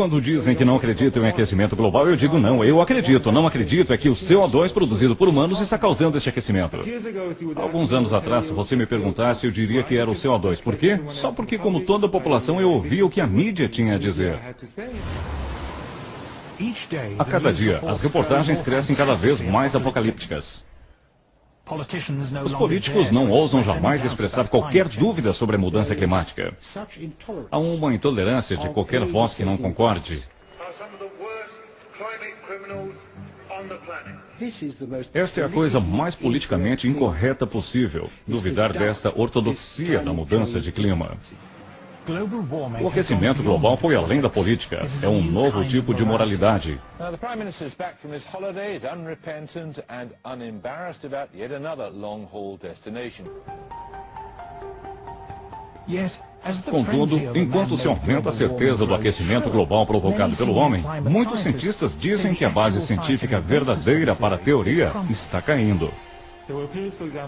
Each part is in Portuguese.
quando dizem que não acreditam em aquecimento global, eu digo não, eu acredito. Não acredito é que o CO2 produzido por humanos está causando este aquecimento. Alguns anos atrás, se você me perguntasse, eu diria que era o CO2. Por quê? Só porque, como toda a população, eu ouvia o que a mídia tinha a dizer. A cada dia, as reportagens crescem cada vez mais apocalípticas. Os políticos não ousam jamais expressar qualquer dúvida sobre a mudança climática. Há uma intolerância de qualquer voz que não concorde. Esta é a coisa mais politicamente incorreta possível, duvidar dessa ortodoxia da mudança de clima. O aquecimento global foi além da política. É um novo tipo de moralidade. Contudo, enquanto se aumenta a certeza do aquecimento global provocado pelo homem, muitos cientistas dizem que a base científica verdadeira para a teoria está caindo.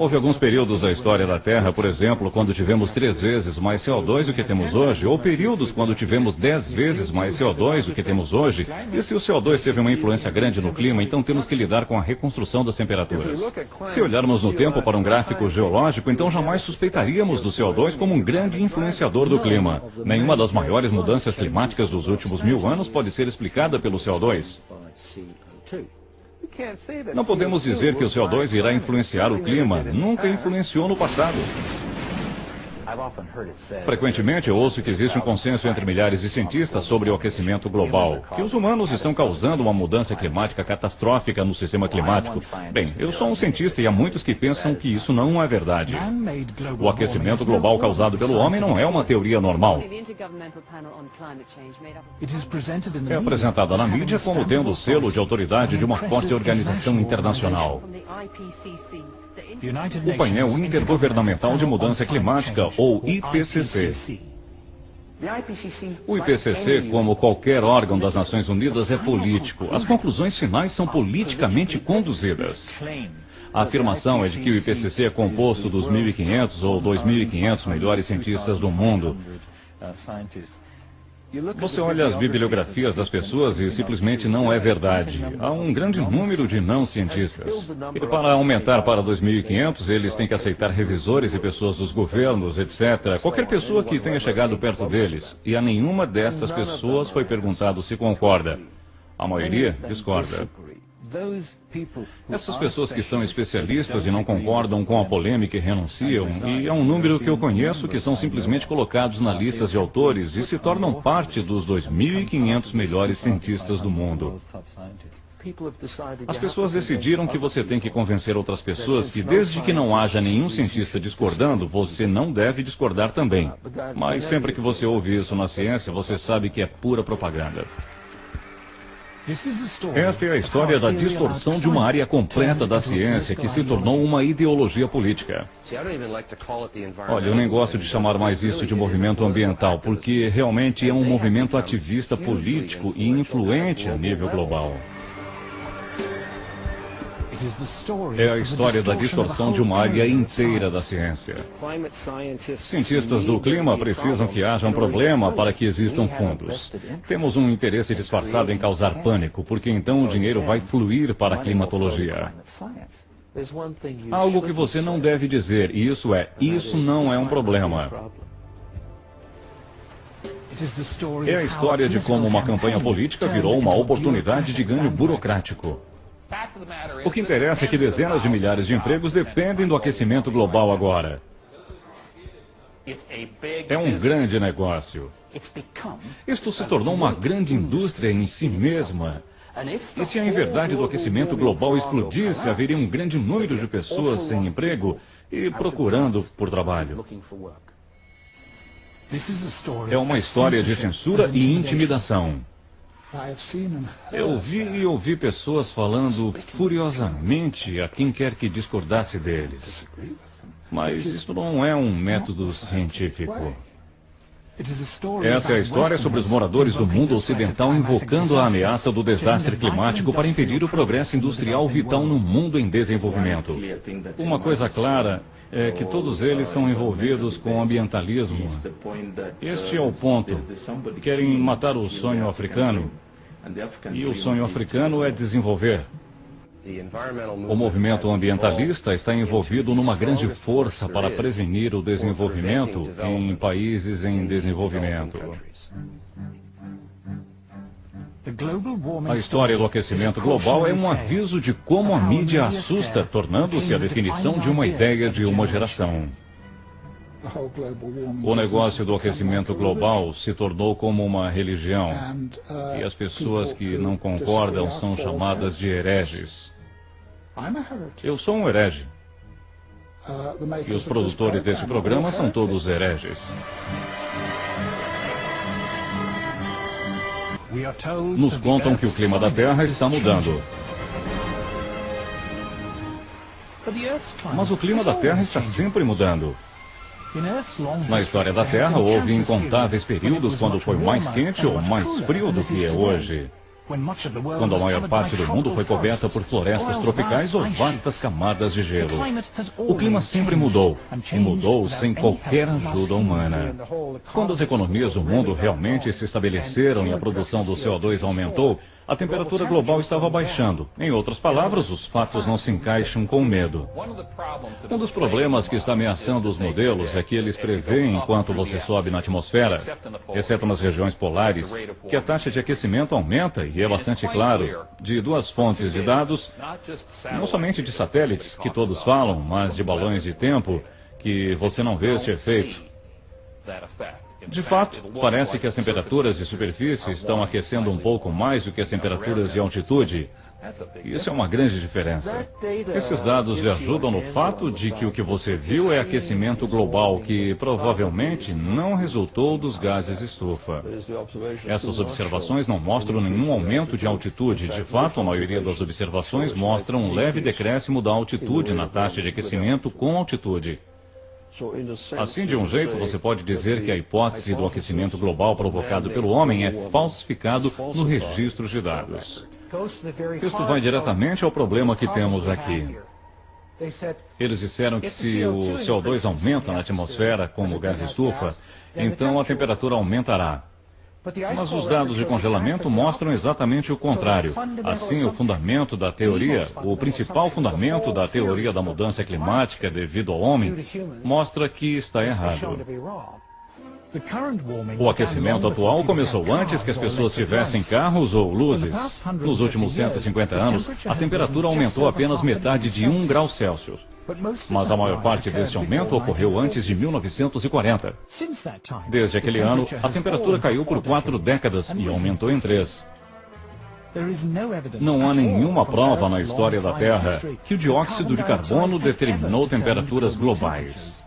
Houve alguns períodos da história da Terra, por exemplo, quando tivemos 3 vezes mais CO2 do que temos hoje, ou períodos quando tivemos 10 vezes mais CO2 do que temos hoje. E se o CO2 teve uma influência grande no clima, então temos que lidar com a reconstrução das temperaturas. Se olharmos no tempo para um gráfico geológico, então jamais suspeitaríamos do CO2 como um grande influenciador do clima. Nenhuma das maiores mudanças climáticas dos últimos 1000 anos pode ser explicada pelo CO2. Não podemos dizer que o CO2 irá influenciar o clima. Nunca influenciou no passado. Frequentemente eu ouço que existe um consenso entre milhares de cientistas sobre o aquecimento global, que os humanos estão causando uma mudança climática catastrófica no sistema climático. Bem, eu sou um cientista e há muitos que pensam que isso não é verdade. O aquecimento global causado pelo homem não é uma teoria normal. É apresentada na mídia como tendo o selo de autoridade de uma forte organização internacional. O painel intergovernamental de mudança climática, ou IPCC. O IPCC, como qualquer órgão das Nações Unidas, é político. As conclusões finais são politicamente conduzidas. A afirmação é de que o IPCC é composto dos 1.500 ou 2.500 melhores cientistas do mundo. Você olha as bibliografias das pessoas e simplesmente não é verdade. Há um grande número de não cientistas. E para aumentar para 2.500, eles têm que aceitar revisores e pessoas dos governos, etc. Qualquer pessoa que tenha chegado perto deles. E a nenhuma destas pessoas foi perguntado se concorda. A maioria discorda. Essas pessoas que são especialistas e não concordam com a polêmica e renunciam, e é um número que eu conheço que são simplesmente colocados na lista de autores e se tornam parte dos 2.500 melhores cientistas do mundo. As pessoas decidiram que você tem que convencer outras pessoas que, desde que não haja nenhum cientista discordando, você não deve discordar também. Mas sempre que você ouve isso na ciência, você sabe que é pura propaganda. Esta é a história da distorção de uma área completa da ciência que se tornou uma ideologia política. Olha, eu nem gosto de chamar mais isso de movimento ambiental, porque realmente é um movimento ativista político e influente a nível global. É a história da distorção de uma área inteira da ciência. Cientistas do clima precisam que haja um problema para que existam fundos. Temos um interesse disfarçado em causar pânico, porque então o dinheiro vai fluir para a climatologia. Há algo que você não deve dizer, e isso não é um problema. É a história de como uma campanha política virou uma oportunidade de ganho burocrático. O que interessa é que dezenas de milhares de empregos dependem do aquecimento global agora. É um grande negócio. Isto se tornou uma grande indústria em si mesma. E se a inverdade do aquecimento global explodisse, haveria um grande número de pessoas sem emprego e procurando por trabalho. É uma história de censura e intimidação. Eu vi e ouvi pessoas falando furiosamente a quem quer que discordasse deles. Mas isso não é um método científico. Essa é a história sobre os moradores do mundo ocidental invocando a ameaça do desastre climático para impedir o progresso industrial vital num mundo em desenvolvimento. Uma coisa clara é que todos eles são envolvidos com ambientalismo. Este é o ponto. Querem matar o sonho africano. E o sonho africano é desenvolver. O movimento ambientalista está envolvido numa grande força para prevenir o desenvolvimento em países em desenvolvimento. A história do aquecimento global é um aviso de como a mídia assusta, tornando-se a definição de uma ideia de uma geração. O negócio do aquecimento global se tornou como uma religião, e as pessoas que não concordam são chamadas de hereges. Eu sou um herege. E os produtores desse programa são todos hereges. Nos contam que o clima da Terra está mudando. Mas o clima da Terra está sempre mudando. Na história da Terra, houve incontáveis períodos quando foi mais quente ou mais frio do que é hoje. Quando a maior parte do mundo foi coberta por florestas tropicais ou vastas camadas de gelo. O clima sempre mudou, e mudou sem qualquer ajuda humana. Quando as economias do mundo realmente se estabeleceram e a produção do CO2 aumentou, a temperatura global estava baixando. Em outras palavras, os fatos não se encaixam com o medo. Um dos problemas que está ameaçando os modelos é que eles prevêem, enquanto você sobe na atmosfera, exceto nas regiões polares, que a taxa de aquecimento aumenta, e é bastante claro, de duas fontes de dados, não somente de satélites, que todos falam, mas de balões de tempo, que você não vê este efeito. De fato, parece que as temperaturas de superfície estão aquecendo um pouco mais do que as temperaturas de altitude. Isso é uma grande diferença. Esses dados lhe ajudam no fato de que o que você viu é aquecimento global, que provavelmente não resultou dos gases estufa. Essas observações não mostram nenhum aumento de altitude. De fato, a maioria das observações mostram um leve decréscimo da altitude na taxa de aquecimento com altitude. Assim, de um jeito, você pode dizer que a hipótese do aquecimento global provocado pelo homem é falsificado no registro de dados. Isto vai diretamente ao problema que temos aqui. Eles disseram que se o CO2 aumenta na atmosfera como gás estufa, então a temperatura aumentará. Mas os dados de congelamento mostram exatamente o contrário. Assim, o fundamento da teoria, o principal fundamento da teoria da mudança climática devido ao homem, mostra que está errado. O aquecimento atual começou antes que as pessoas tivessem carros ou luzes. Nos últimos 150 anos, a temperatura aumentou apenas metade de 1 grau Celsius. Mas a maior parte deste aumento ocorreu antes de 1940. Desde aquele ano, a temperatura caiu por 4 décadas e aumentou em 3. Não há nenhuma prova na história da Terra que o dióxido de carbono determinou temperaturas globais.